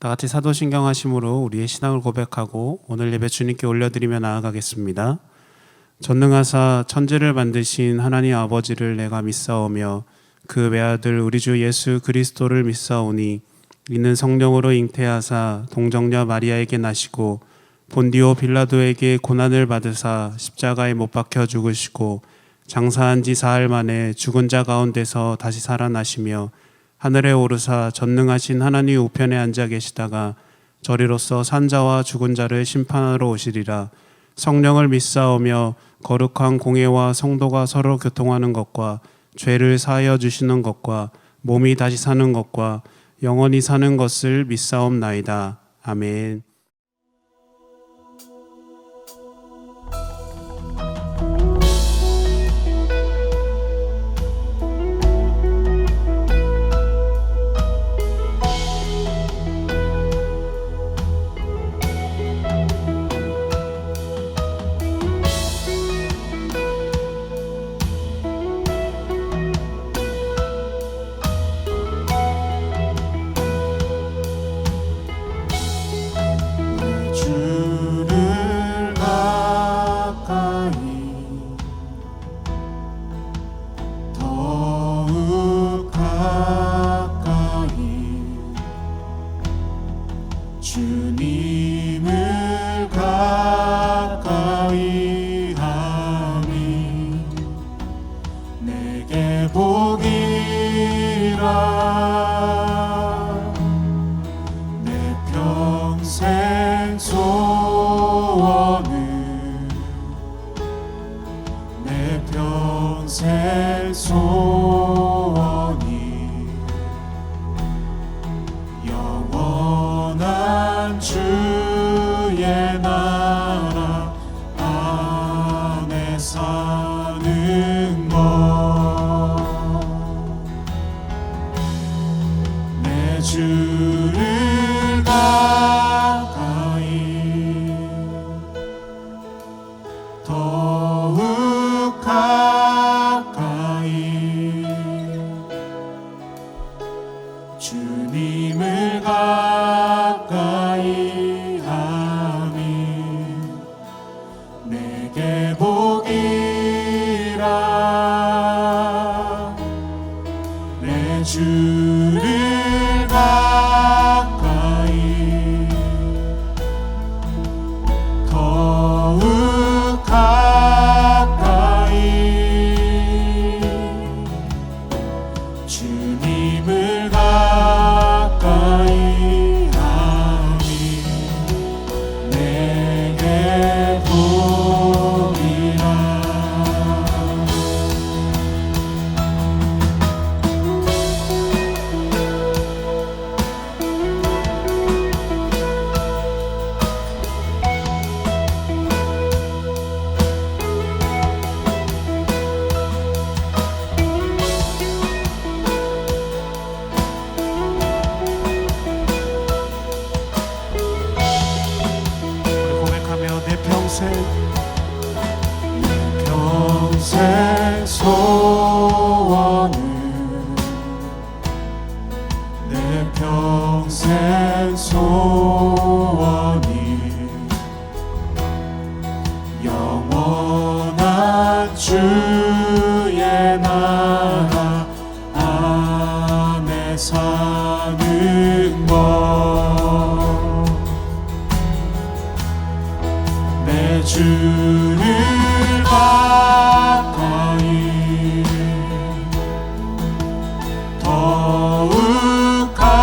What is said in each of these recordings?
다 같이 사도신경 하심으로 우리의 신앙을 고백하고 오늘 예배 주님께 올려드리며 나아가겠습니다. 전능하사 천지를 만드신 하나님 아버지를 내가 믿사오며 그 외아들 우리 주 예수 그리스도를 믿사오니 이는 성령으로 잉태하사 동정녀 마리아에게 나시고 본디오 빌라도에게 고난을 받으사 십자가에 못 박혀 죽으시고 장사한 지 사흘 만에 죽은 자 가운데서 다시 살아나시며 하늘에 오르사 전능하신 하나님 우편에 앉아 계시다가 저리로서 산자와 죽은 자를 심판하러 오시리라. 성령을 믿사오며 거룩한 공회와 성도가 서로 교통하는 것과 죄를 사하여 주시는 것과 몸이 다시 사는 것과 영원히 사는 것을 믿사옵나이다. 아멘. 주님을 가까이 하니 내게 복이라. 내 평생 소원은 내 평생 소원이 영원한 주의 나라 안에 사는 것. 내 주를 가까이 더욱 가까이 주님을 가까이 하니 내게 복이라. 내 주를 가까이 더욱 가까이 주님을 가까이 하니 내게 복이라. 고백하며 내 평생 소원은 내 평생 소원이 영원한 주의 나라 안에 사는 것. 내 주를 가까이 더욱 가까이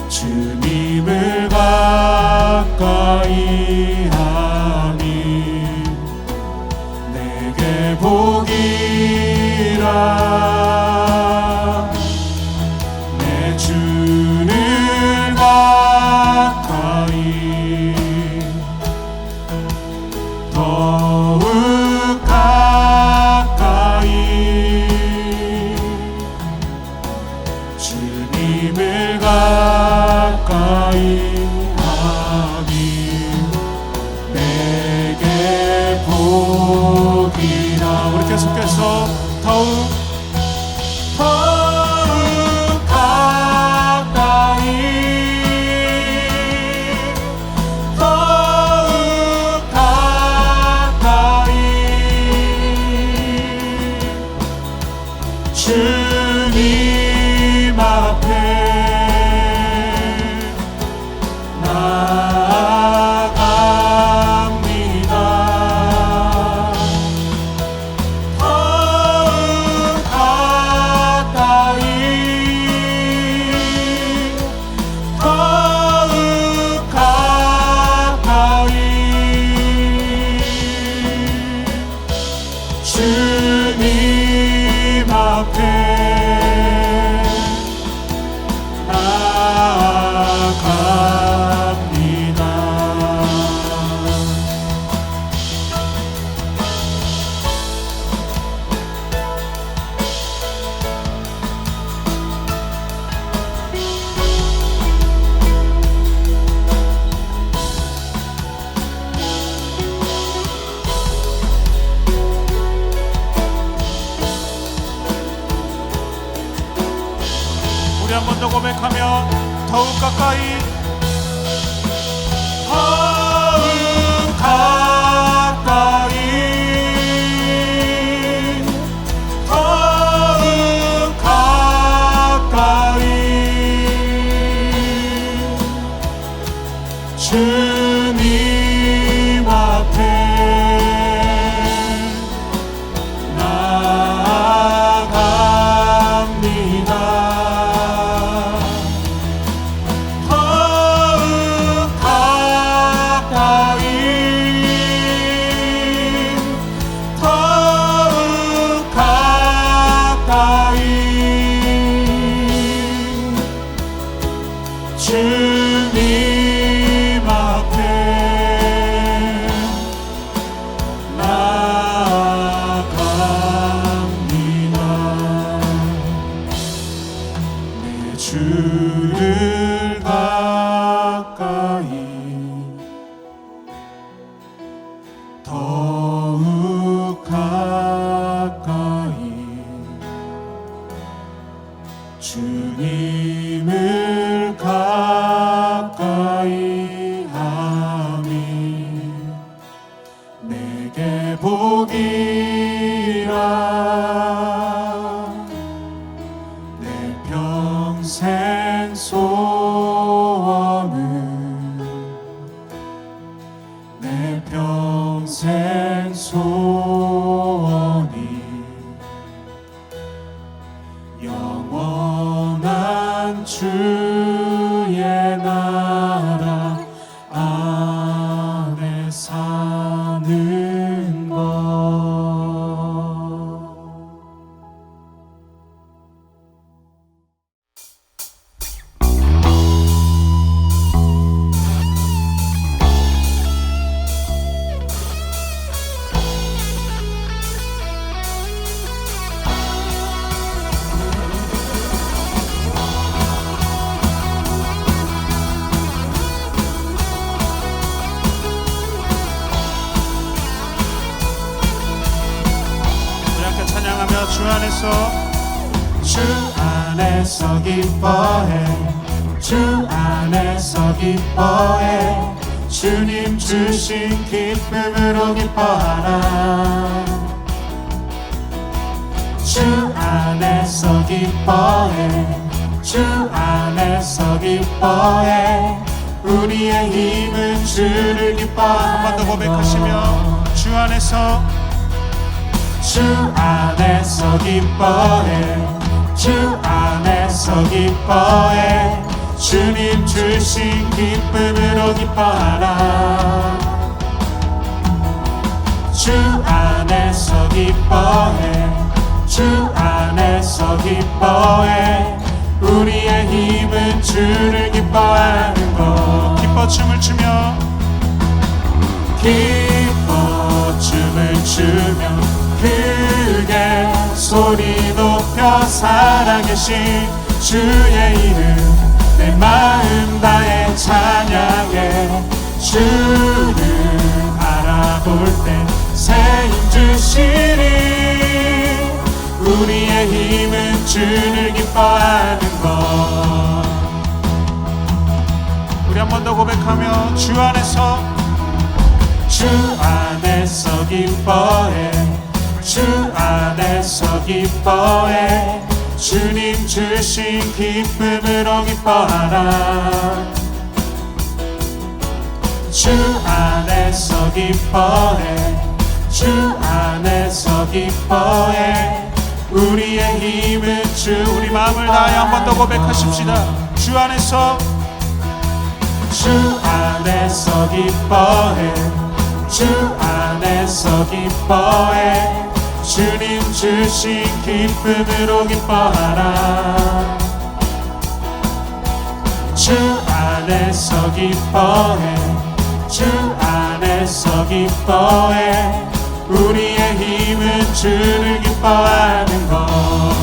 주님을 가까이 하니 내게 복이라. 내 주를 가까이 더욱 가까이 주님을 가까이 하니 내게 복이라. 우리 계속해서 더욱 주님 앞에 나아갑니다. 더욱 가까이 더욱 가까이 주님 앞에 나아갑니다. 우리 한 번 더 고백하며 더욱 가까이 더욱 가까이 더욱 가까이 주님 앞에 나아갑니다. 더욱 가까이 더욱 가까이 주님 앞에 나아갑니다. 내 주를 가까이 더욱 가까이 주님을 가까이 함이 내게 복이라. 내 평생 소원은 내 평생 소원이 영원한 주의 나라 안에 사는 것. 주 안에서 주 안에서 기뻐해 주 안에서 기뻐해 주님 주신 기쁨으로 기뻐하라. 주 안에서 기뻐해 주 안에서 기뻐해 우리의 힘은 주를 기뻐하는 한 번 더 고백하시며 주 안에서 주 안에서 기뻐해 주 안에서 기뻐해 주님 주신 기쁨으로 기뻐하라. 주 안에서 기뻐해 주 안에서 기뻐해 우리의 힘은 주를 기뻐하는 것. 기뻐 춤을 추며 기뻐 춤을 추며 크게 소리 높여 살아계신 주의 이름 내 마음 다해 찬양해. 주를 바라볼 때 새 힘 주시니 우리의 힘은 주를 기뻐하는 것. 우리 한 번 더 고백하며 주 안에서 주 안에서 기뻐해 주 안에서 안에서 기뻐해 주님 주신 기쁨으로 기뻐하라. 주 안에서 기뻐해 주 안에서 기뻐해 우리의 힘은 주. 우리 마음을 다하여 한 번 더 고백하십시다. 주 안에서 주 안에서 기뻐해 주 안에서 기뻐해 주님 주신 기쁨으로 기뻐하라. 주 안에서 기뻐해 주 안에서 기뻐해 우리의 힘은 주를 기뻐하는 것.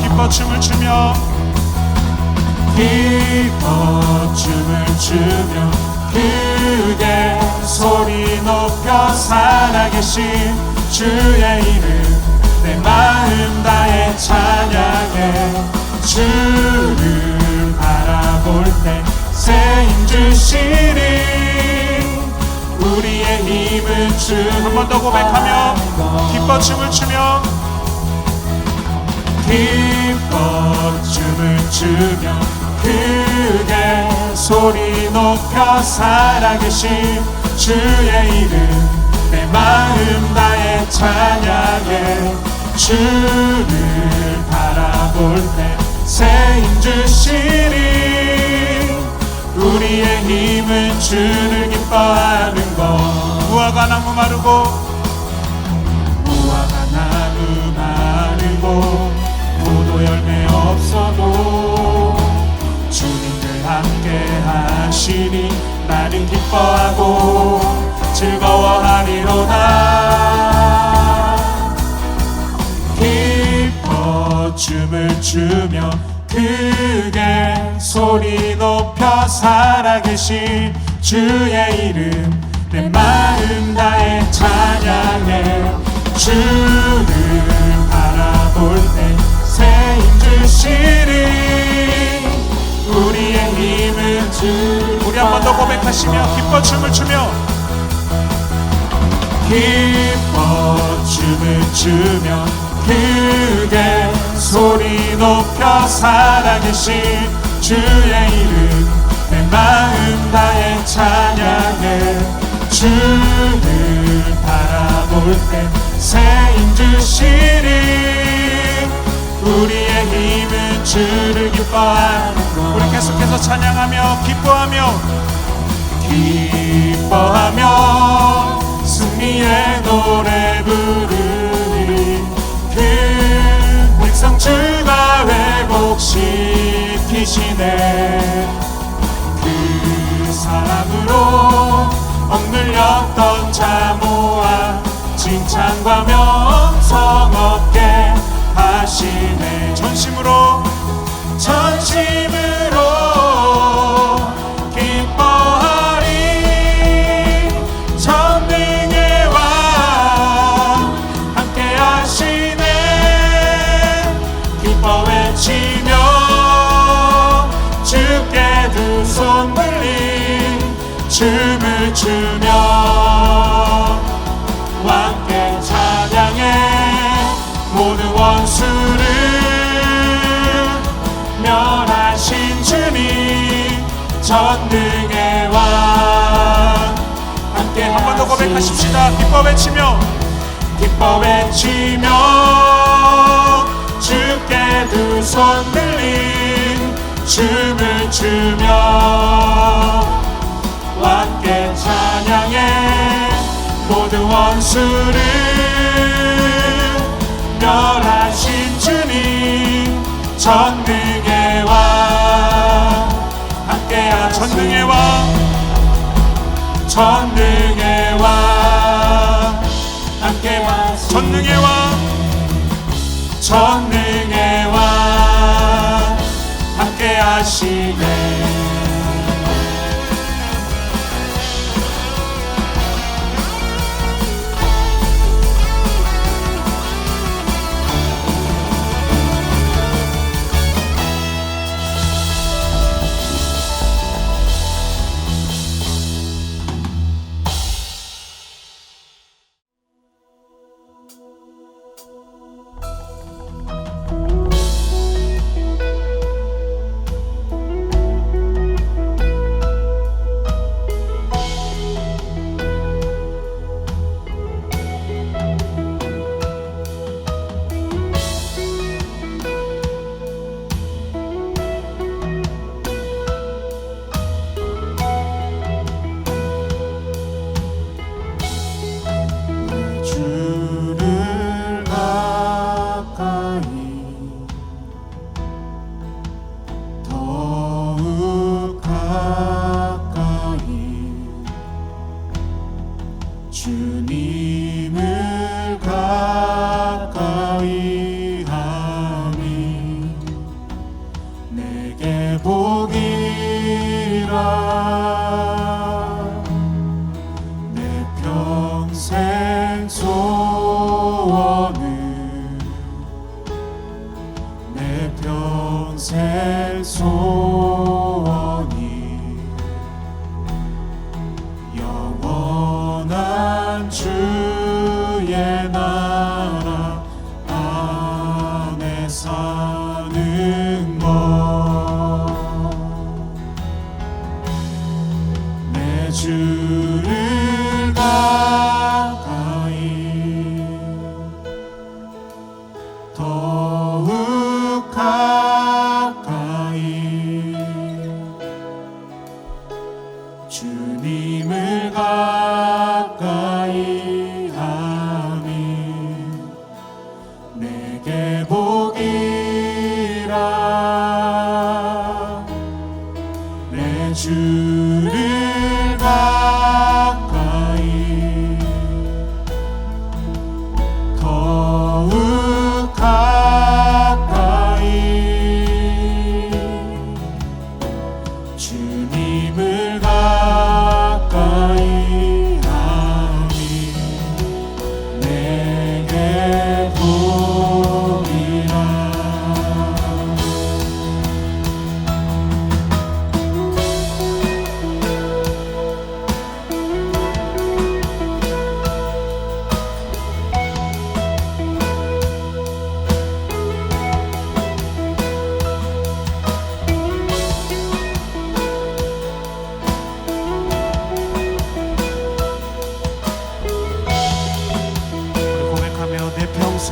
기뻐 춤을 추며 기뻐 춤을 추며 크게 소리 높여 살아계신 주의 이름 내 마음 다해 찬양해. 주를 바라볼 때 새 힘 주시니 우리의 힘은 주. 한 번 더 고백하며 기뻐 춤을 추며 기뻐 춤을 추며 크게 소리 높여 살아계신 주의 이름 내 마음 다해 찬양해. 주를 바라볼 때 새 힘 주시니 우리의 힘은 주를 기뻐하는 것. 무화과 나무 마르고 무화과 나무 마르고 포도 열매 없어도 주님들 함께 하시니 나는 기뻐하고 즐거워하리로다. 기뻐 춤을 추며 크게 소리 높여 살아계신 주의 이름 내 마음 다해 찬양해. 주를 바라볼 때 새 힘 주시니 우리의 힘은 주. 우리 한 번 더 고백하시며 기뻐 춤을 추며 기뻐 춤을 추며 크게 소리 높여 살아계신 주의 이름 내 마음 다해 찬양해. 주를 바라볼 때 새 힘 주시니 우리의 힘은 주를 기뻐하는 것. 우리 계속해서 찬양하며 기뻐하며 기뻐하며 승리의 노래 부르니 그 백성 주가 회복시키시네. 그 사랑으로 억눌렸던 자 모아 칭찬과 명성 얻게 하시네. 전심으로 전심으로 기뻐하리. 전능의 왕 함께 하시네. 기뻐 외치며 주께 두 손 들린 춤을 추며 왕께 찬양해. 모든 원수를 멸하신 주님 전능의 왕 함께 한 번 더 고백하십시다. 기뻐 외치며 기뻐 외치며 주께 두 손 들린 춤을 추며 왕께 찬양해. 모든 원수를 멸하신 주님 전능의 왕 함께 하시네. 전능의 왕 전능의 왕 함께 하시네. 전능의 왕 전능의 왕 함께 하시네. 평생 소원이 영원한 주의 나라 안에 사는 것, 내 주를 가까이 더욱 가까이 주님을 가까이 하니 내게 복이라. 내 주를 가까이 더욱 가까이 주님을 가까이 하니 내게 복이라. 우리 고백하며 내 평생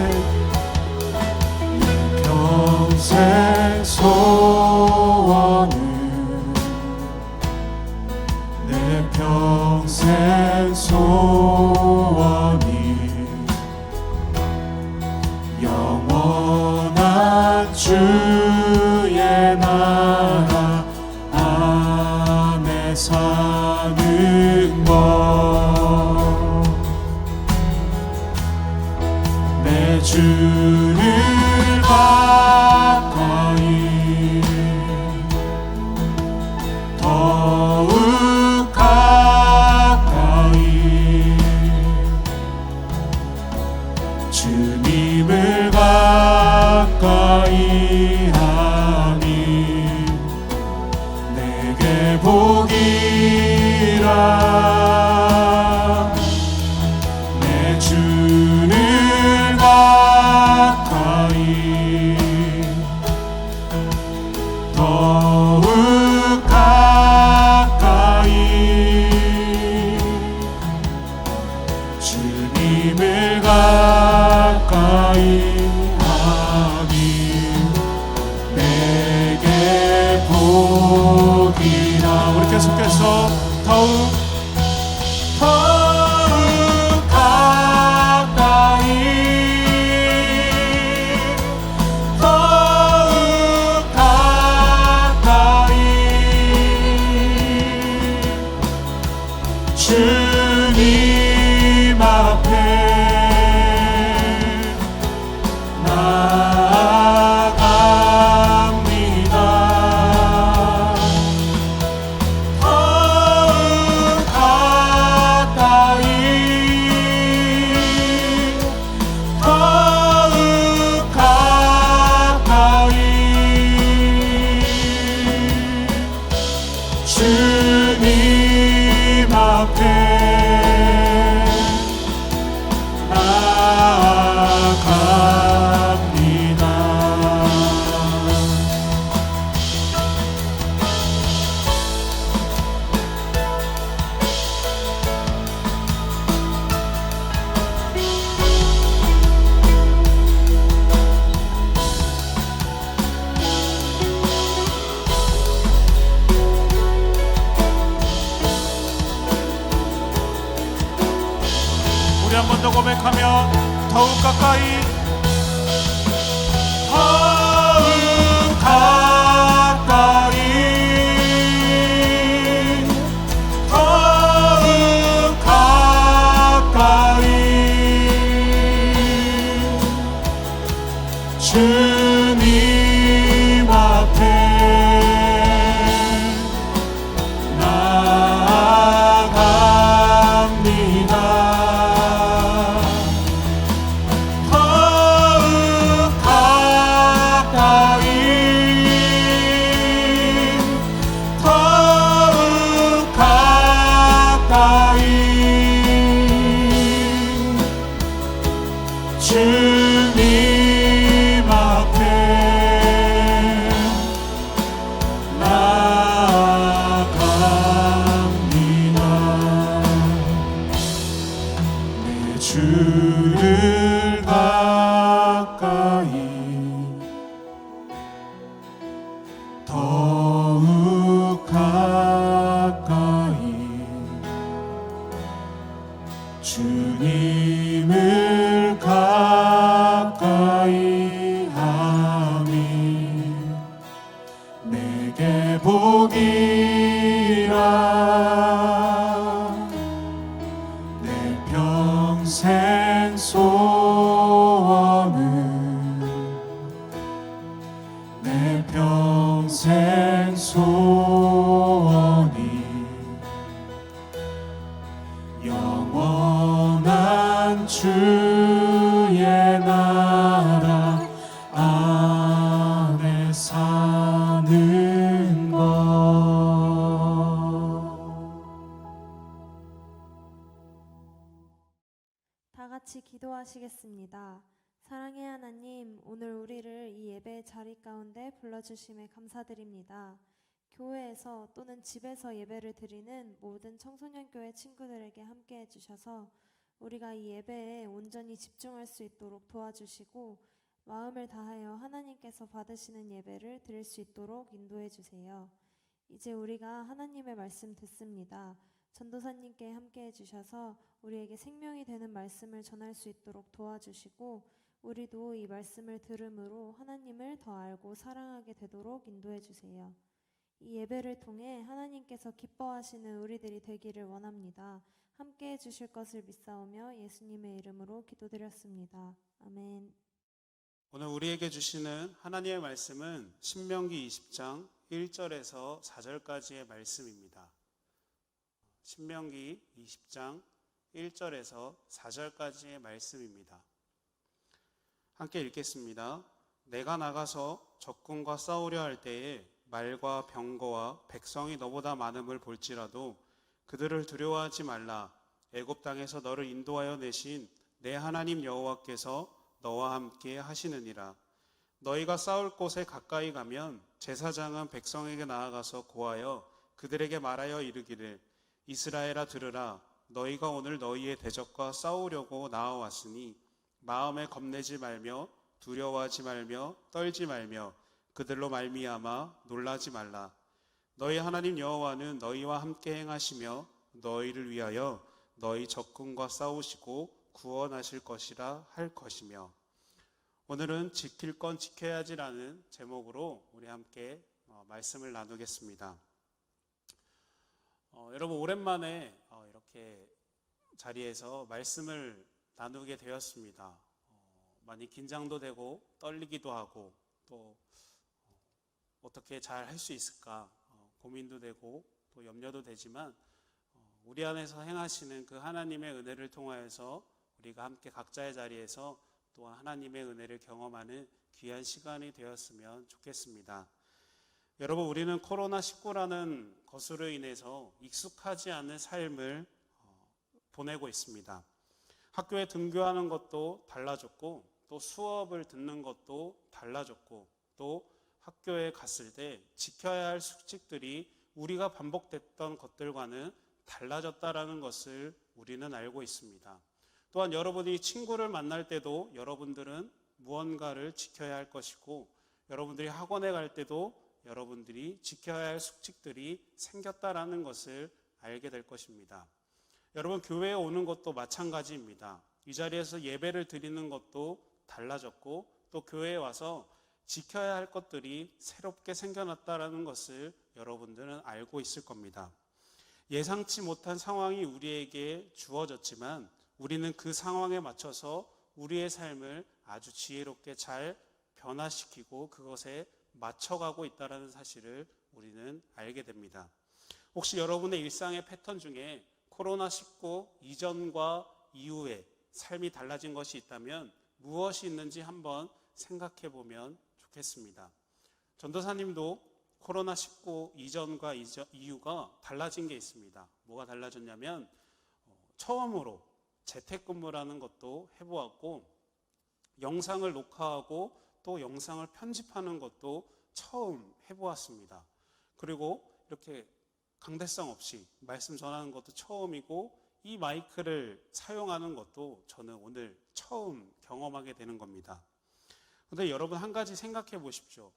소원은 내 평생 소원이 영원한 주의 나라 안에 사는 것, 내 주를 가까이 더욱 가까이 주님을 가까이 하니 내게 복이라. 내 주를 가까이 더욱 가까이 주님을 가까이 하니 내게 복이라. 우리 계속해서 더욱 가까이 더욱 가까이 주님 앞에 나아갑니다. 더욱 가까이 더욱 가까이 주님 앞에 우리 한 번 더 고백하며 더욱 가까이 더욱 가까이 더욱 가까이 주님 앞에 나아갑니다. 더욱 가까이 감히 내게 복이라 내 평생 소원은 내 평생 소원이 영원한 주의 나라 안에 사는 것. 다 같이 기도하시겠습니다. 사랑의 하나님, 오늘 우리를 이 예배의 자리 가운데 불러주심에 감사드립니다. 교회에서 또는 집에서 예배를 드리는 모든 청소년교회 친구들에게 함께 해주셔서 우리가 이 예배에 온전히 집중할 수 있도록 도와주시고 마음을 다하여 하나님께서 받으시는 예배를 드릴 수 있도록 인도해 주세요. 이제 우리가 하나님의 말씀 듣습니다. 전도사님께 함께 해주셔서 우리에게 생명이 되는 말씀을 전할 수 있도록 도와주시고 우리도 이 말씀을 들음으로 하나님을 더 알고 사랑하게 되도록 인도해 주세요. 이 예배를 통해 하나님께서 기뻐하시는 우리들이 되기를 원합니다. 함께 해주실 것을 믿사오며 예수님의 이름으로 기도드렸습니다. 아멘. 오늘 우리에게 주시는 하나님의 말씀은 신명기 20장 1절에서 4절까지의 말씀입니다. 신명기 20장 1절에서 4절까지의 말씀입니다. 함께 읽겠습니다. 내가 나가서 적군과 싸우려 할 때에 말과 병거와 백성이 너보다 많음을 볼지라도 그들을 두려워하지 말라. 애굽 땅에서 너를 인도하여 내신 내 하나님 여호와께서 너와 함께 하시느니라. 너희가 싸울 곳에 가까이 가면 제사장은 백성에게 나아가서 고하여 그들에게 말하여 이르기를 이스라엘아 들으라. 너희가 오늘 너희의 대적과 싸우려고 나아왔으니 마음에 겁내지 말며 두려워하지 말며 떨지 말며 그들로 말미암아 놀라지 말라. 너희 하나님 여호와는 너희와 함께 행하시며 너희를 위하여 너희 적군과 싸우시고 구원하실 것이라 할 것이며. 오늘은 지킬 건 지켜야지라는 제목으로 우리 함께 말씀을 나누겠습니다. 여러분 오랜만에 이렇게 자리에서 말씀을 나누게 되었습니다. 많이 긴장도 되고 떨리기도 하고 또 어떻게 잘 할 수 있을까 고민도 되고 또 염려도 되지만 우리 안에서 행하시는 그 하나님의 은혜를 통하여서 우리가 함께 각자의 자리에서 또한 하나님의 은혜를 경험하는 귀한 시간이 되었으면 좋겠습니다. 여러분 우리는 코로나19라는 것으로 인해서 익숙하지 않은 삶을 보내고 있습니다. 학교에 등교하는 것도 달라졌고 또 수업을 듣는 것도 달라졌고 또 학교에 갔을 때 지켜야 할 수칙들이 우리가 반복됐던 것들과는 달라졌다라는 것을 우리는 알고 있습니다. 또한 여러분이 친구를 만날 때도 여러분들은 무언가를 지켜야 할 것이고 여러분들이 학원에 갈 때도 여러분들이 지켜야 할 수칙들이 생겼다라는 것을 알게 될 것입니다. 여러분 교회에 오는 것도 마찬가지입니다. 이 자리에서 예배를 드리는 것도 달라졌고 또 교회에 와서 지켜야 할 것들이 새롭게 생겨났다라는 것을 여러분들은 알고 있을 겁니다. 예상치 못한 상황이 우리에게 주어졌지만 우리는 그 상황에 맞춰서 우리의 삶을 아주 지혜롭게 잘 변화시키고 그것에 맞춰가고 있다는 사실을 우리는 알게 됩니다. 혹시 여러분의 일상의 패턴 중에 코로나19 이전과 이후에 삶이 달라진 것이 있다면 무엇이 있는지 한번 생각해 보면 좋겠습니다. 전도사님도 코로나19 이전과 이후가 달라진 게 있습니다. 뭐가 달라졌냐면 처음으로 재택근무라는 것도 해보았고 영상을 녹화하고 또 영상을 편집하는 것도 처음 해보았습니다. 그리고 이렇게 강대성 없이 말씀 전하는 것도 처음이고 이 마이크를 사용하는 것도 저는 오늘 처음 경험하게 되는 겁니다. 그런데 여러분 한 가지 생각해 보십시오.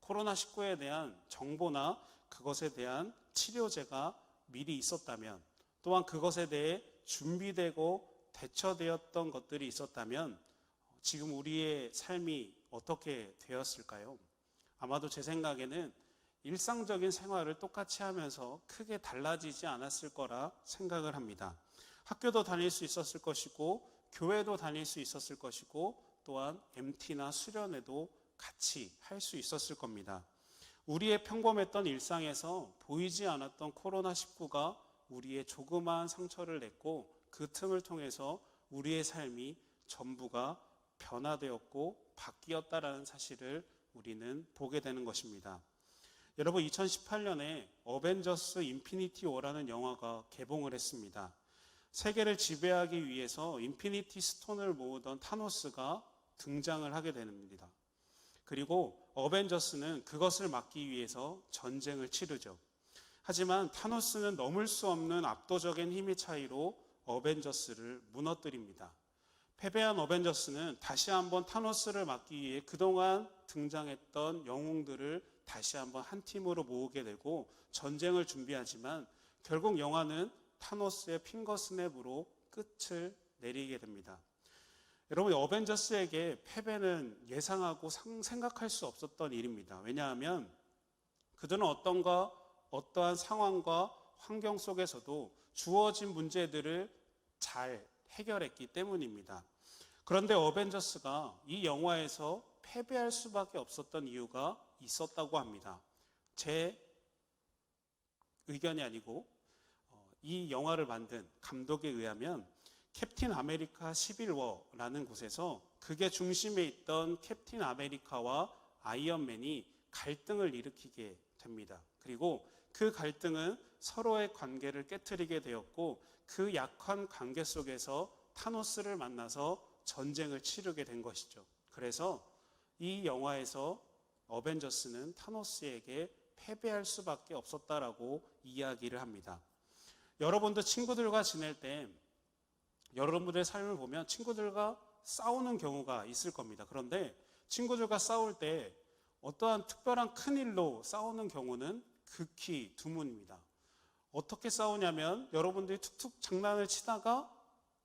코로나19에 대한 정보나 그것에 대한 치료제가 미리 있었다면 또한 그것에 대해 준비되고 대처되었던 것들이 있었다면 지금 우리의 삶이 어떻게 되었을까요? 아마도 제 생각에는 일상적인 생활을 똑같이 하면서 크게 달라지지 않았을 거라 생각을 합니다. 학교도 다닐 수 있었을 것이고 교회도 다닐 수 있었을 것이고 또한 MT나 수련회도 같이 할 수 있었을 겁니다. 우리의 평범했던 일상에서 보이지 않았던 코로나19가 우리의 조그마한 상처를 냈고 그 틈을 통해서 우리의 삶이 전부가 변화되었고 바뀌었다라는 사실을 우리는 보게 되는 것입니다. 여러분, 2018년에 어벤져스 인피니티 워라는 영화가 개봉을 했습니다. 세계를 지배하기 위해서 인피니티 스톤을 모으던 타노스가 등장을 하게 됩니다. 그리고 어벤져스는 그것을 막기 위해서 전쟁을 치르죠. 하지만 타노스는 넘을 수 없는 압도적인 힘의 차이로 어벤져스를 무너뜨립니다. 패배한 어벤져스는 다시 한번 타노스를 막기 위해 그동안 등장했던 영웅들을 다시 한번 한 팀으로 모으게 되고 전쟁을 준비하지만 결국 영화는 타노스의 핑거 스냅으로 끝을 내리게 됩니다. 여러분, 어벤져스에게 패배는 예상하고 생각할 수 없었던 일입니다. 왜냐하면 그들은 어떠한 상황과 환경 속에서도 주어진 문제들을 잘 해결했기 때문입니다. 그런데 어벤져스가 이 영화에서 패배할 수밖에 없었던 이유가 있었다고 합니다. 제 의견이 아니고 이 영화를 만든 감독에 의하면 캡틴 아메리카 시빌워라는 곳에서 극의 중심에 있던 캡틴 아메리카와 아이언맨이 갈등을 일으키게 됩니다. 그리고 그 갈등은 서로의 관계를 깨트리게 되었고 그 약한 관계 속에서 타노스를 만나서 전쟁을 치르게 된 것이죠. 그래서 이 영화에서 어벤져스는 타노스에게 패배할 수밖에 없었다라고 이야기를 합니다. 여러분도 친구들과 지낼 때 여러분들의 삶을 보면 친구들과 싸우는 경우가 있을 겁니다. 그런데 친구들과 싸울 때 어떠한 특별한 큰 일로 싸우는 경우는 극히 드문입니다. 어떻게 싸우냐면 여러분들이 툭툭 장난을 치다가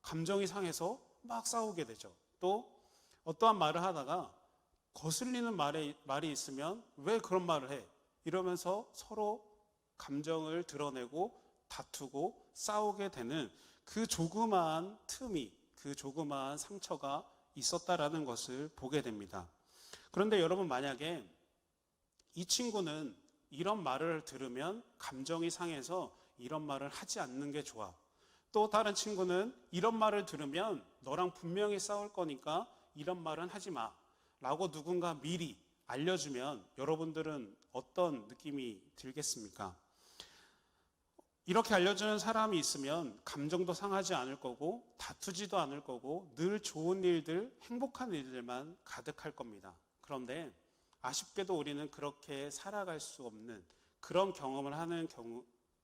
감정이 상해서 막 싸우게 되죠. 또 어떠한 말을 하다가 거슬리는 말이 있으면 왜 그런 말을 해? 이러면서 서로 감정을 드러내고 다투고 싸우게 되는 그 조그마한 틈이, 그 조그마한 상처가 있었다라는 것을 보게 됩니다. 그런데 여러분, 만약에 이 친구는 이런 말을 들으면 감정이 상해서 이런 말을 하지 않는 게 좋아. 또 다른 친구는 이런 말을 들으면 너랑 분명히 싸울 거니까 이런 말은 하지 마 라고 누군가 미리 알려주면 여러분들은 어떤 느낌이 들겠습니까? 이렇게 알려주는 사람이 있으면 감정도 상하지 않을 거고 다투지도 않을 거고 늘 좋은 일들, 행복한 일들만 가득할 겁니다. 그런데 아쉽게도 우리는 그렇게 살아갈 수 없는 그런 경험을 하는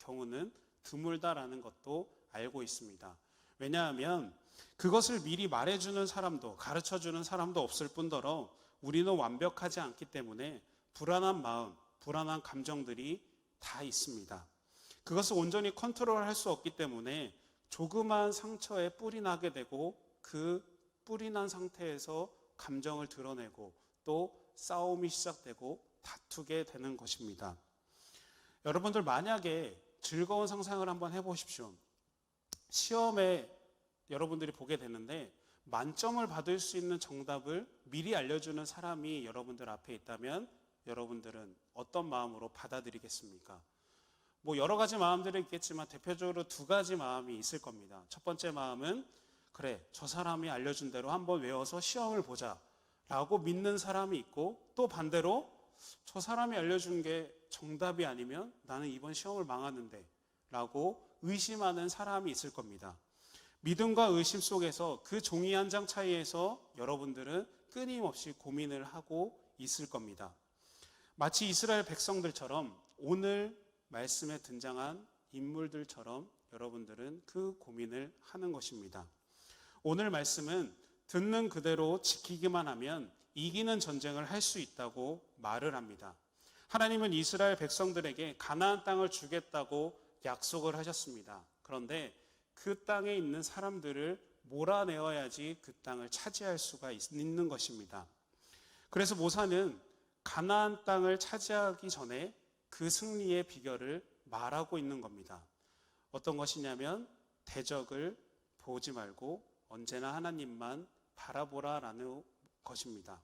경우는 드물다라는 것도 알고 있습니다. 왜냐하면 그것을 미리 말해주는 사람도 가르쳐주는 사람도 없을 뿐더러 우리는 완벽하지 않기 때문에 불안한 마음, 불안한 감정들이 다 있습니다. 그것을 온전히 컨트롤할 수 없기 때문에 조그마한 상처에 뿔이 나게 되고 그 뿔이 난 상태에서 감정을 드러내고 또 싸움이 시작되고 다투게 되는 것입니다. 여러분들, 만약에 즐거운 상상을 한번 해보십시오. 시험에 여러분들이 보게 되는데 만점을 받을 수 있는 정답을 미리 알려주는 사람이 여러분들 앞에 있다면 여러분들은 어떤 마음으로 받아들이겠습니까? 여러 가지 마음들이 있겠지만 대표적으로 두 가지 마음이 있을 겁니다. 첫 번째 마음은 그래, 저 사람이 알려준 대로 한번 외워서 시험을 보자 라고 믿는 사람이 있고, 또 반대로 저 사람이 알려준 게 정답이 아니면 나는 이번 시험을 망하는데 라고 의심하는 사람이 있을 겁니다. 믿음과 의심 속에서 그 종이 한 장 차이에서 여러분들은 끊임없이 고민을 하고 있을 겁니다. 마치 이스라엘 백성들처럼 오늘 말씀에 등장한 인물들처럼 여러분들은 그 고민을 하는 것입니다. 오늘 말씀은 듣는 그대로 지키기만 하면 이기는 전쟁을 할 수 있다고 말을 합니다. 하나님은 이스라엘 백성들에게 가나안 땅을 주겠다고 약속을 하셨습니다. 그런데 그 땅에 있는 사람들을 몰아내어야지 그 땅을 차지할 수가 있는 것입니다. 그래서 모사는 가나안 땅을 차지하기 전에 그 승리의 비결을 말하고 있는 겁니다. 어떤 것이냐면 대적을 보지 말고 언제나 하나님만 바라보라라는 것입니다.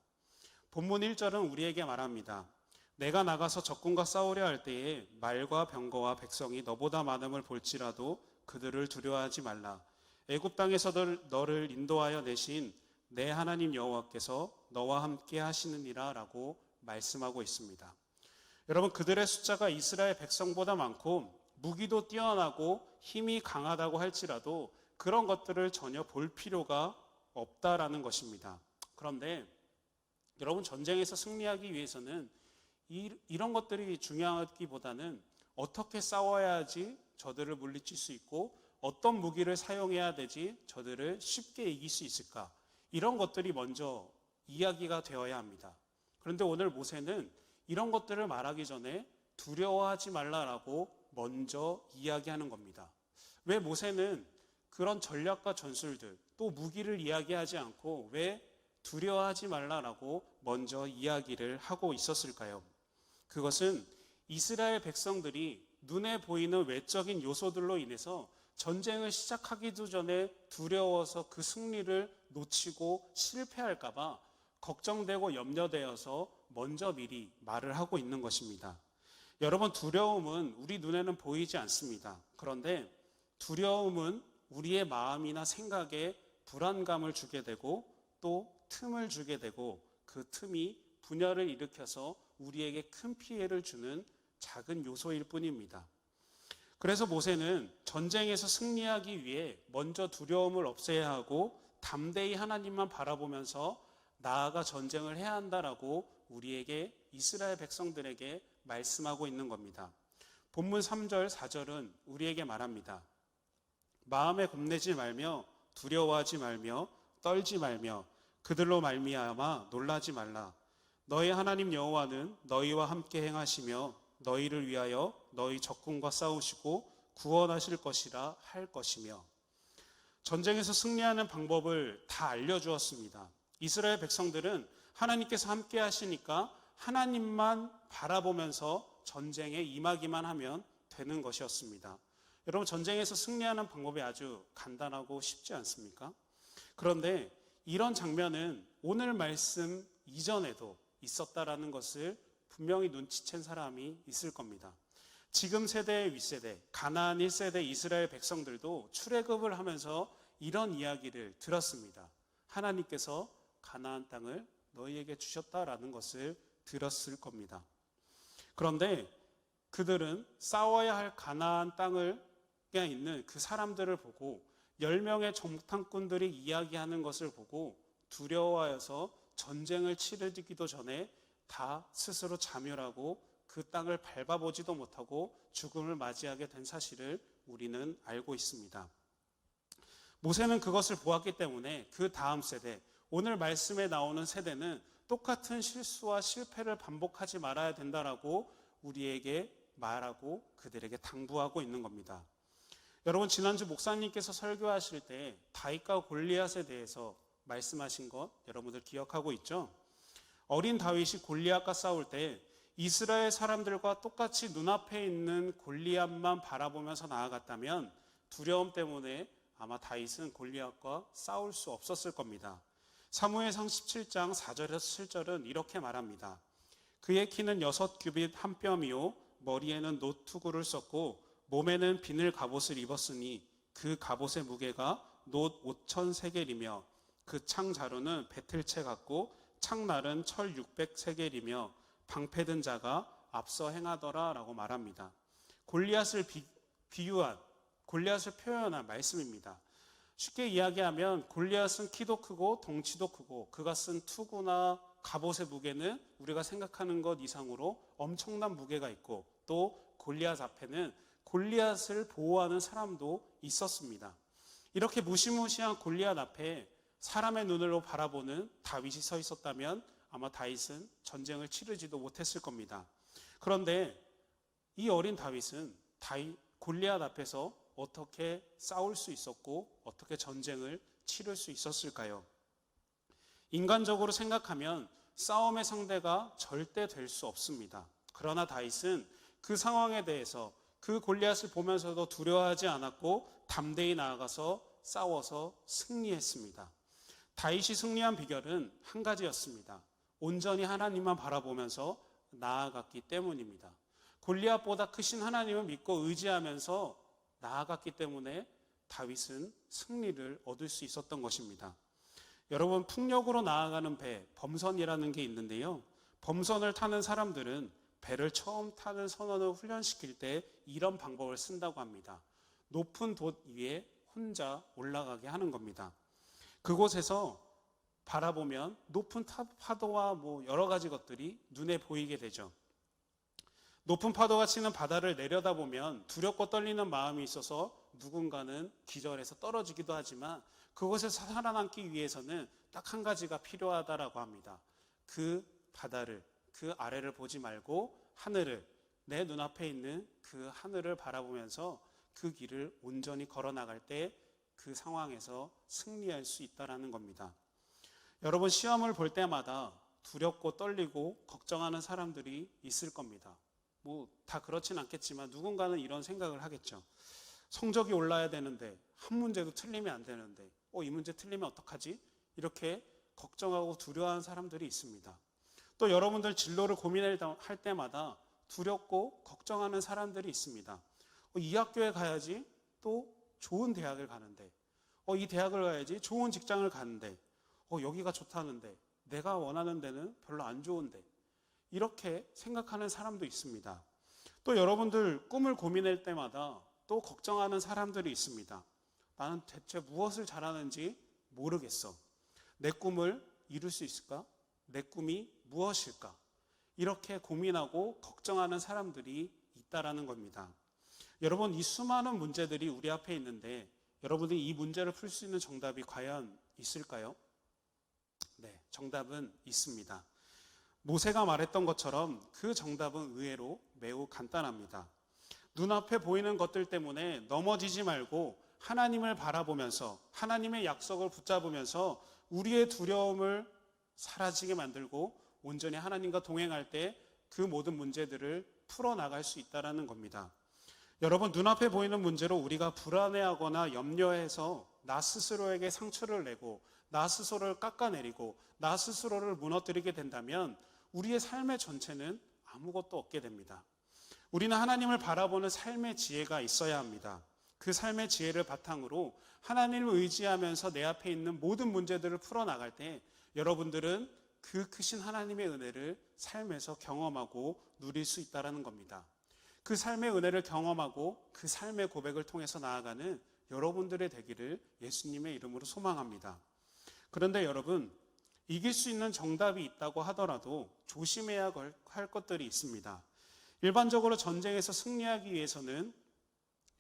본문 1절은 우리에게 말합니다. 내가 나가서 적군과 싸우려 할 때에 말과 병거와 백성이 너보다 많음을 볼지라도 그들을 두려워하지 말라. 애굽 땅에서 너를 인도하여 내신 내 하나님 여호와께서 너와 함께 하시느니라 라고 말씀하고 있습니다. 여러분, 그들의 숫자가 이스라엘 백성보다 많고 무기도 뛰어나고 힘이 강하다고 할지라도 그런 것들을 전혀 볼 필요가 없다라는 것입니다. 그런데 여러분, 전쟁에서 승리하기 위해서는 이런 것들이 중요하기보다는 어떻게 싸워야지 저들을 물리칠 수 있고 어떤 무기를 사용해야 되지 저들을 쉽게 이길 수 있을까, 이런 것들이 먼저 이야기가 되어야 합니다. 그런데 오늘 모세는 이런 것들을 말하기 전에 두려워하지 말라라고 먼저 이야기하는 겁니다. 왜 모세는 그런 전략과 전술들 또 무기를 이야기하지 않고 왜 두려워하지 말라라고 먼저 이야기를 하고 있었을까요? 그것은 이스라엘 백성들이 눈에 보이는 외적인 요소들로 인해서 전쟁을 시작하기도 전에 두려워서 그 승리를 놓치고 실패할까 봐 걱정되고 염려되어서 먼저 미리 말을 하고 있는 것입니다. 여러분, 두려움은 우리 눈에는 보이지 않습니다. 그런데 두려움은 우리의 마음이나 생각에 불안감을 주게 되고 또 틈을 주게 되고 그 틈이 분열을 일으켜서 우리에게 큰 피해를 주는 작은 요소일 뿐입니다. 그래서 모세는 전쟁에서 승리하기 위해 먼저 두려움을 없애야 하고 담대히 하나님만 바라보면서 나아가 전쟁을 해야 한다라고 우리에게, 이스라엘 백성들에게 말씀하고 있는 겁니다. 본문 3절, 4절은 우리에게 말합니다. 마음에 겁내지 말며 두려워하지 말며 떨지 말며 그들로 말미암아 놀라지 말라. 너희 하나님 여호와는 너희와 함께 행하시며 너희를 위하여 너희 적군과 싸우시고 구원하실 것이라 할 것이며. 전쟁에서 승리하는 방법을 다 알려주었습니다. 이스라엘 백성들은 하나님께서 함께 하시니까 하나님만 바라보면서 전쟁에 임하기만 하면 되는 것이었습니다. 여러분, 전쟁에서 승리하는 방법이 아주 간단하고 쉽지 않습니까? 그런데 이런 장면은 오늘 말씀 이전에도 있었다라는 것을 분명히 눈치챈 사람이 있을 겁니다. 지금 세대의 윗세대, 가나안 1세대 이스라엘 백성들도 출애굽을 하면서 이런 이야기를 들었습니다. 하나님께서 가나안 땅을 너희에게 주셨다라는 것을 들었을 겁니다. 그런데 그들은 싸워야 할 가나안 땅에 있는 그 사람들을 보고 10명의 정탐꾼들이 이야기하는 것을 보고 두려워하여서 전쟁을 치르기도 전에 다 스스로 자멸하고 그 땅을 밟아보지도 못하고 죽음을 맞이하게 된 사실을 우리는 알고 있습니다. 모세는 그것을 보았기 때문에 그 다음 세대, 오늘 말씀에 나오는 세대는 똑같은 실수와 실패를 반복하지 말아야 된다라고 우리에게 말하고 그들에게 당부하고 있는 겁니다. 여러분, 지난주 목사님께서 설교하실 때 다윗과 골리앗에 대해서 말씀하신 것 여러분들 기억하고 있죠? 어린 다윗이 골리앗과 싸울 때 이스라엘 사람들과 똑같이 눈앞에 있는 골리앗만 바라보면서 나아갔다면 두려움 때문에 아마 다윗은 골리앗과 싸울 수 없었을 겁니다. 사무엘상 17장 4절에서 7절은 이렇게 말합니다. 그의 키는 6규빗 한 뼘이요 머리에는 노투구를 썼고 몸에는 비늘 갑옷을 입었으니 그 갑옷의 무게가 놋 5,000세겔이며 그 창 자루는 배틀채 같고 창날은 철 600세겔이며 방패든 자가 앞서 행하더라 라고 말합니다. 골리앗을 비유한, 골리앗을 표현한 말씀입니다. 쉽게 이야기하면 골리앗은 키도 크고 덩치도 크고 그가 쓴 투구나 갑옷의 무게는 우리가 생각하는 것 이상으로 엄청난 무게가 있고 또 골리앗 앞에는 골리앗을 보호하는 사람도 있었습니다. 이렇게 무시무시한 골리앗 앞에 사람의 눈으로 바라보는 다윗이 서 있었다면 아마 다윗은 전쟁을 치르지도 못했을 겁니다. 그런데 이 어린 다윗은 골리앗 앞에서 어떻게 싸울 수 있었고 어떻게 전쟁을 치를 수 있었을까요? 인간적으로 생각하면 싸움의 상대가 절대 될 수 없습니다. 그러나 다윗은 그 상황에 대해서 그 골리앗을 보면서도 두려워하지 않았고 담대히 나아가서 싸워서 승리했습니다. 다윗이 승리한 비결은 한 가지였습니다. 온전히 하나님만 바라보면서 나아갔기 때문입니다. 골리앗보다 크신 하나님을 믿고 의지하면서 나아갔기 때문에 다윗은 승리를 얻을 수 있었던 것입니다. 여러분, 풍력으로 나아가는 배, 범선이라는 게 있는데요. 범선을 타는 사람들은 배를 처음 타는 선원을 훈련시킬 때 이런 방법을 쓴다고 합니다. 높은 돛 위에 혼자 올라가게 하는 겁니다. 그곳에서 바라보면 높은 파도와 여러 가지 것들이 눈에 보이게 되죠. 높은 파도가 치는 바다를 내려다보면 두렵고 떨리는 마음이 있어서 누군가는 기절해서 떨어지기도 하지만 그곳에서 살아남기 위해서는 딱 한 가지가 필요하다라고 합니다. 그 바다를, 그 아래를 보지 말고 하늘을, 내 눈앞에 있는 그 하늘을 바라보면서 그 길을 온전히 걸어 나갈 때 그 상황에서 승리할 수 있다라는 겁니다. 여러분, 시험을 볼 때마다 두렵고 떨리고 걱정하는 사람들이 있을 겁니다. 다 그렇진 않겠지만 누군가는 이런 생각을 하겠죠. 성적이 올라야 되는데 한 문제도 틀리면 안 되는데 이 문제 틀리면 어떡하지? 이렇게 걱정하고 두려워하는 사람들이 있습니다. 또 여러분들 진로를 고민할 때마다 두렵고 걱정하는 사람들이 있습니다. 이 학교에 가야지 또 좋은 대학을 가는데 이 대학을 가야지 좋은 직장을 가는데 여기가 좋다는데 내가 원하는 데는 별로 안 좋은데 이렇게 생각하는 사람도 있습니다. 또 여러분들 꿈을 고민할 때마다 또 걱정하는 사람들이 있습니다. 나는 대체 무엇을 잘하는지 모르겠어. 내 꿈을 이룰 수 있을까? 내 꿈이 무엇일까? 이렇게 고민하고 걱정하는 사람들이 있다라는 겁니다. 여러분, 이 수많은 문제들이 우리 앞에 있는데 여러분들이 이 문제를 풀 수 있는 정답이 과연 있을까요? 네, 정답은 있습니다. 모세가 말했던 것처럼 그 정답은 의외로 매우 간단합니다. 눈앞에 보이는 것들 때문에 넘어지지 말고 하나님을 바라보면서 하나님의 약속을 붙잡으면서 우리의 두려움을 사라지게 만들고 온전히 하나님과 동행할 때 그 모든 문제들을 풀어나갈 수 있다는 겁니다. 여러분, 눈앞에 보이는 문제로 우리가 불안해하거나 염려해서 나 스스로에게 상처를 내고 나 스스로를 깎아내리고 나 스스로를 무너뜨리게 된다면 우리의 삶의 전체는 아무것도 없게 됩니다. 우리는 하나님을 바라보는 삶의 지혜가 있어야 합니다. 그 삶의 지혜를 바탕으로 하나님을 의지하면서 내 앞에 있는 모든 문제들을 풀어나갈 때 여러분들은 그 크신 하나님의 은혜를 삶에서 경험하고 누릴 수 있다는 겁니다. 그 삶의 은혜를 경험하고 그 삶의 고백을 통해서 나아가는 여러분들의 되기를 예수님의 이름으로 소망합니다. 그런데 여러분, 이길 수 있는 정답이 있다고 하더라도 조심해야 할 것들이 있습니다. 일반적으로 전쟁에서 승리하기 위해서는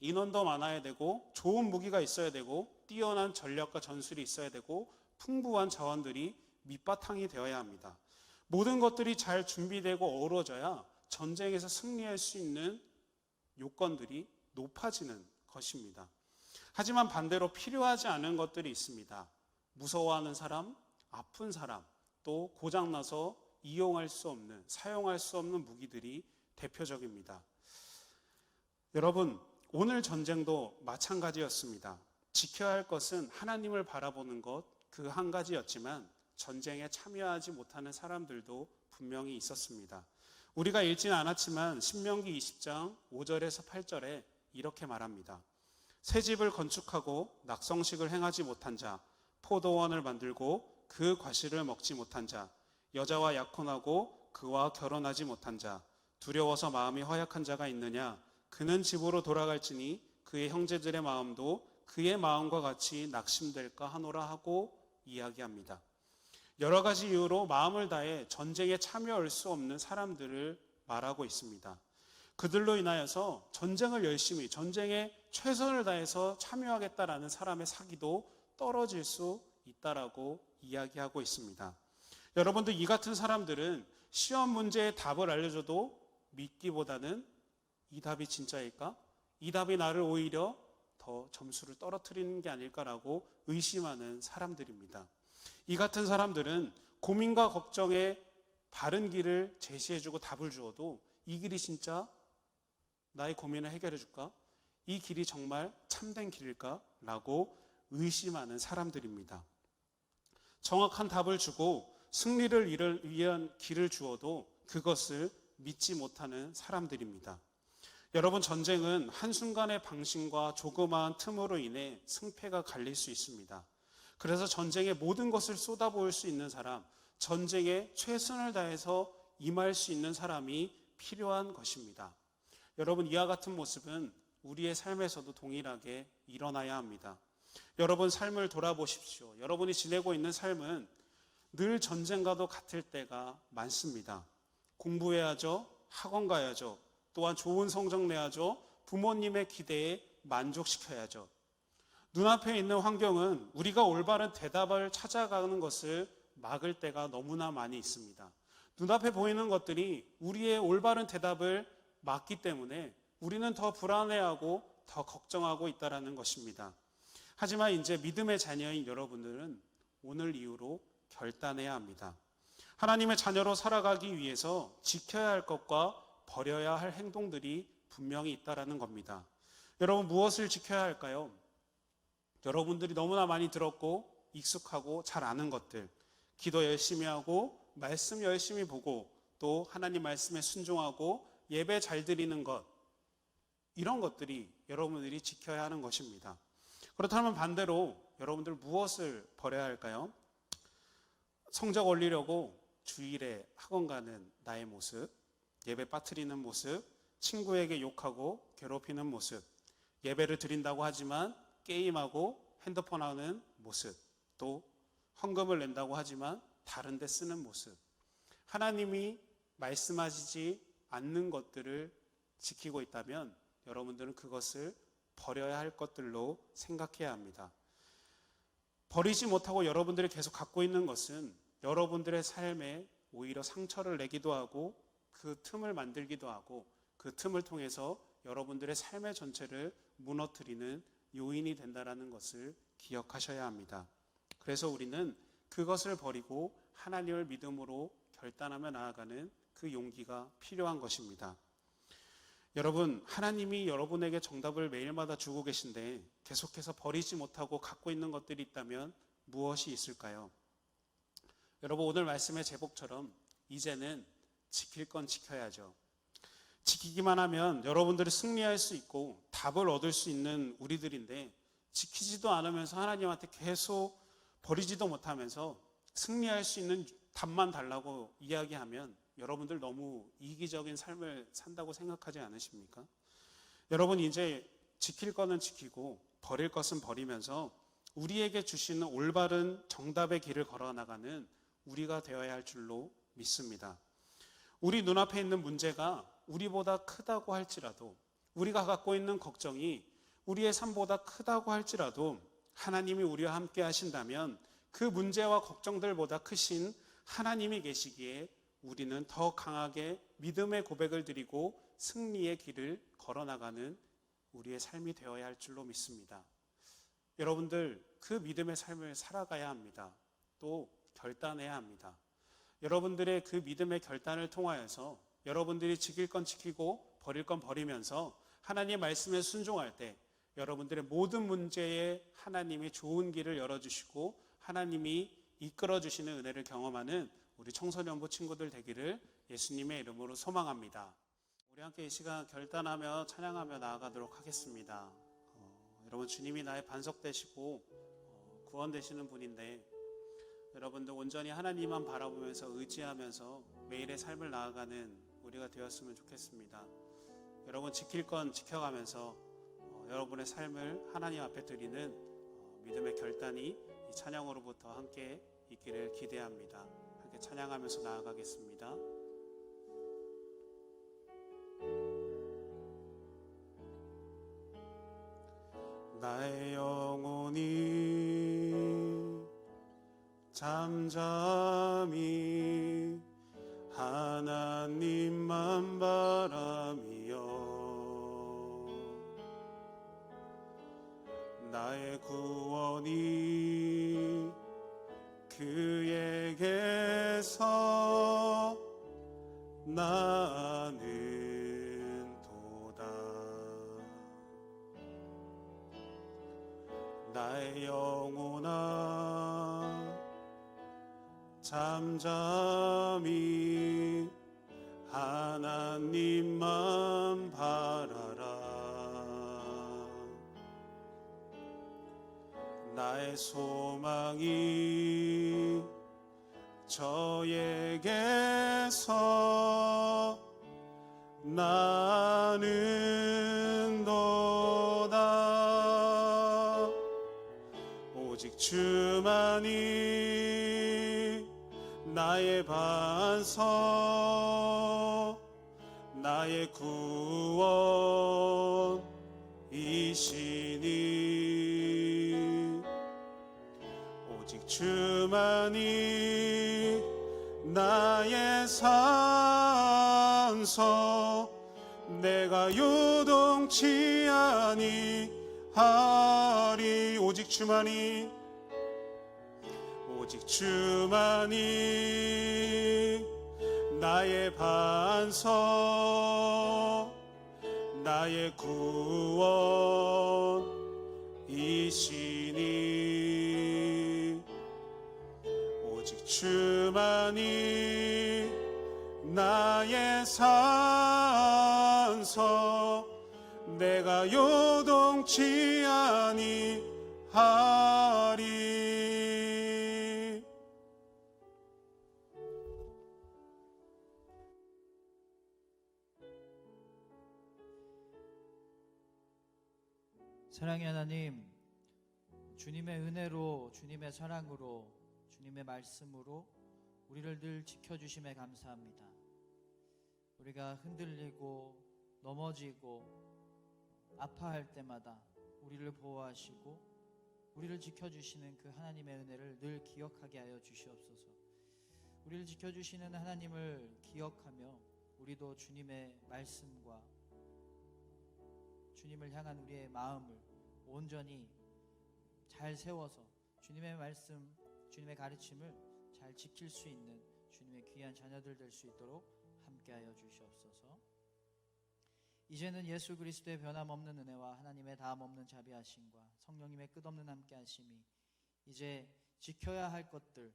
인원도 많아야 되고 좋은 무기가 있어야 되고 뛰어난 전략과 전술이 있어야 되고 풍부한 자원들이 밑바탕이 되어야 합니다. 모든 것들이 잘 준비되고 어우러져야 전쟁에서 승리할 수 있는 요건들이 높아지는 것입니다. 하지만 반대로 필요하지 않은 것들이 있습니다. 무서워하는 사람, 아픈 사람, 또 고장나서 이용할 수 없는, 사용할 수 없는 무기들이 대표적입니다. 여러분, 오늘 전쟁도 마찬가지였습니다. 지켜야 할 것은 하나님을 바라보는 것, 그 한 가지였지만 전쟁에 참여하지 못하는 사람들도 분명히 있었습니다. 우리가 읽지는 않았지만 신명기 20장 5절에서 8절에 이렇게 말합니다. 새 집을 건축하고 낙성식을 행하지 못한 자, 포도원을 만들고 그 과실을 먹지 못한 자, 여자와 약혼하고 그와 결혼하지 못한 자, 두려워서 마음이 허약한 자가 있느냐? 그는 집으로 돌아갈지니 그의 형제들의 마음도 그의 마음과 같이 낙심될까 하노라 하고 이야기합니다. 여러 가지 이유로 마음을 다해 전쟁에 참여할 수 없는 사람들을 말하고 있습니다. 그들로 인하여서 전쟁을 열심히, 전쟁에 최선을 다해서 참여하겠다라는 사람의 사기도 떨어질 수 있다라고 이야기하고 있습니다. 여러분들, 이 같은 사람들은 시험 문제의 답을 알려줘도 믿기보다는 이 답이 진짜일까? 이 답이 나를 오히려 더 점수를 떨어뜨리는 게 아닐까라고 의심하는 사람들입니다. 이 같은 사람들은 고민과 걱정에 바른 길을 제시해주고 답을 주어도 이 길이 진짜 나의 고민을 해결해 줄까? 이 길이 정말 참된 길일까? 라고 의심하는 사람들입니다. 정확한 답을 주고 승리를 위한 길을 주어도 그것을 믿지 못하는 사람들입니다. 여러분, 전쟁은 한순간의 방심과 조그마한 틈으로 인해 승패가 갈릴 수 있습니다. 그래서 전쟁에 모든 것을 쏟아부을 수 있는 사람, 전쟁에 최선을 다해서 임할 수 있는 사람이 필요한 것입니다. 여러분, 이와 같은 모습은 우리의 삶에서도 동일하게 일어나야 합니다. 여러분, 삶을 돌아보십시오. 여러분이 지내고 있는 삶은 늘 전쟁과도 같을 때가 많습니다. 공부해야죠. 학원 가야죠. 또한 좋은 성적 내야죠. 부모님의 기대에 만족시켜야죠. 눈앞에 있는 환경은 우리가 올바른 대답을 찾아가는 것을 막을 때가 너무나 많이 있습니다. 눈앞에 보이는 것들이 우리의 올바른 대답을 막기 때문에 우리는 더 불안해하고 더 걱정하고 있다는 것입니다. 하지만 이제 믿음의 자녀인 여러분들은 오늘 이후로 결단해야 합니다. 하나님의 자녀로 살아가기 위해서 지켜야 할 것과 버려야 할 행동들이 분명히 있다는 겁니다. 여러분, 무엇을 지켜야 할까요? 여러분들이 너무나 많이 들었고 익숙하고 잘 아는 것들, 기도 열심히 하고 말씀 열심히 보고 또 하나님 말씀에 순종하고 예배 잘 드리는 것, 이런 것들이 여러분들이 지켜야 하는 것입니다. 그렇다면 반대로 여러분들 무엇을 버려야 할까요? 성적 올리려고 주일에 학원 가는 나의 모습, 예배 빠뜨리는 모습, 친구에게 욕하고 괴롭히는 모습, 예배를 드린다고 하지만 게임하고 핸드폰 하는 모습, 또 헌금을 낸다고 하지만 다른 데 쓰는 모습, 하나님이 말씀하시지 않는 것들을 지키고 있다면 여러분들은 그것을 버려야 할 것들로 생각해야 합니다. 버리지 못하고 여러분들이 계속 갖고 있는 것은 여러분들의 삶에 오히려 상처를 내기도 하고 그 틈을 만들기도 하고 그 틈을 통해서 여러분들의 삶의 전체를 무너뜨리는 요인이 된다는 것을 기억하셔야 합니다. 그래서 우리는 그것을 버리고 하나님을 믿음으로 결단하며 나아가는 그 용기가 필요한 것입니다. 여러분, 하나님이 여러분에게 정답을 매일마다 주고 계신데 계속해서 버리지 못하고 갖고 있는 것들이 있다면 무엇이 있을까요? 여러분, 오늘 말씀의 제목처럼 이제는 지킬 건 지켜야죠. 지키기만 하면 여러분들이 승리할 수 있고 답을 얻을 수 있는 우리들인데 지키지도 않으면서 하나님한테 계속 버리지도 못하면서 승리할 수 있는 답만 달라고 이야기하면 여러분들 너무 이기적인 삶을 산다고 생각하지 않으십니까? 여러분, 이제 지킬 거는 지키고 버릴 것은 버리면서 우리에게 주시는 올바른 정답의 길을 걸어나가는 우리가 되어야 할 줄로 믿습니다. 우리 눈앞에 있는 문제가 우리보다 크다고 할지라도, 우리가 갖고 있는 걱정이 우리의 삶보다 크다고 할지라도 하나님이 우리와 함께 하신다면 그 문제와 걱정들보다 크신 하나님이 계시기에 우리는 더 강하게 믿음의 고백을 드리고 승리의 길을 걸어나가는 우리의 삶이 되어야 할 줄로 믿습니다. 여러분들, 그 믿음의 삶을 살아가야 합니다. 또 결단해야 합니다. 여러분들의 그 믿음의 결단을 통하여서 여러분들이 지킬 건 지키고 버릴 건 버리면서 하나님의 말씀에 순종할 때 여러분들의 모든 문제에 하나님이 좋은 길을 열어주시고 하나님이 이끌어주시는 은혜를 경험하는 우리 청소년부 친구들 되기를 예수님의 이름으로 소망합니다. 우리 함께 이 시간 결단하며 찬양하며 나아가도록 하겠습니다. 여러분, 주님이 나의 반석 되시고 구원 되시는 분인데 여러분들 온전히 하나님만 바라보면서 의지하면서 매일의 삶을 나아가는 우리가 되었으면 좋겠습니다. 여러분, 지킬 건 지켜가면서 여러분의 삶을 하나님 앞에 드리는 믿음의 결단이 이 찬양으로부터 함께 있기를 기대합니다. 함께 찬양하면서 나아가겠습니다. 나의 영혼이 잠잠히 하나님만 바라며 나의 구원이 그에게서 나는 도다. 나의 영혼아 잠잠히 하나님만 바라라. 나의 소망이 저에게서 나는 도다. 오직 주만이 나의 반석, 나의 구원이시니. 오직 주만이 나의 산소, 내가 요동치 아니하리. 오직 주만이 나의 반석, 나의 구원이시니. 오직 주만이 나의 산석, 내가 요동치 아니하리. 사랑의 하나님, 주님의 은혜로, 주님의 사랑으로, 주님의 말씀으로 우리를 늘 지켜주심에 감사합니다. 우리가 흔들리고 넘어지고 아파할 때마다 우리를 보호하시고 우리를 지켜주시는 그 하나님의 은혜를 늘 기억하게 하여 주시옵소서. 우리를 지켜주시는 하나님을 기억하며 우리도 주님의 말씀과 주님을 향한 우리의 마음을 온전히 잘 세워서 주님의 말씀, 주님의 가르침을 잘 지킬 수 있는 주님의 귀한 자녀들 될 수 있도록 함께하여 주시옵소서. 이제는 예수 그리스도의 변함없는 은혜와 하나님의 다함없는 자비하심과 성령님의 끝없는 함께하심이 이제 지켜야 할 것들,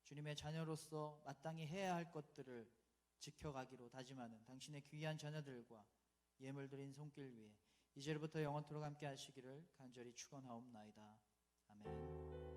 주님의 자녀로서 마땅히 해야 할 것들을 지켜가기로 다짐하는 당신의 귀한 자녀들과 예물드린 손길 위에 이제부터 영원토록 함께하시기를 간절히 축원하옵나이다. 아멘.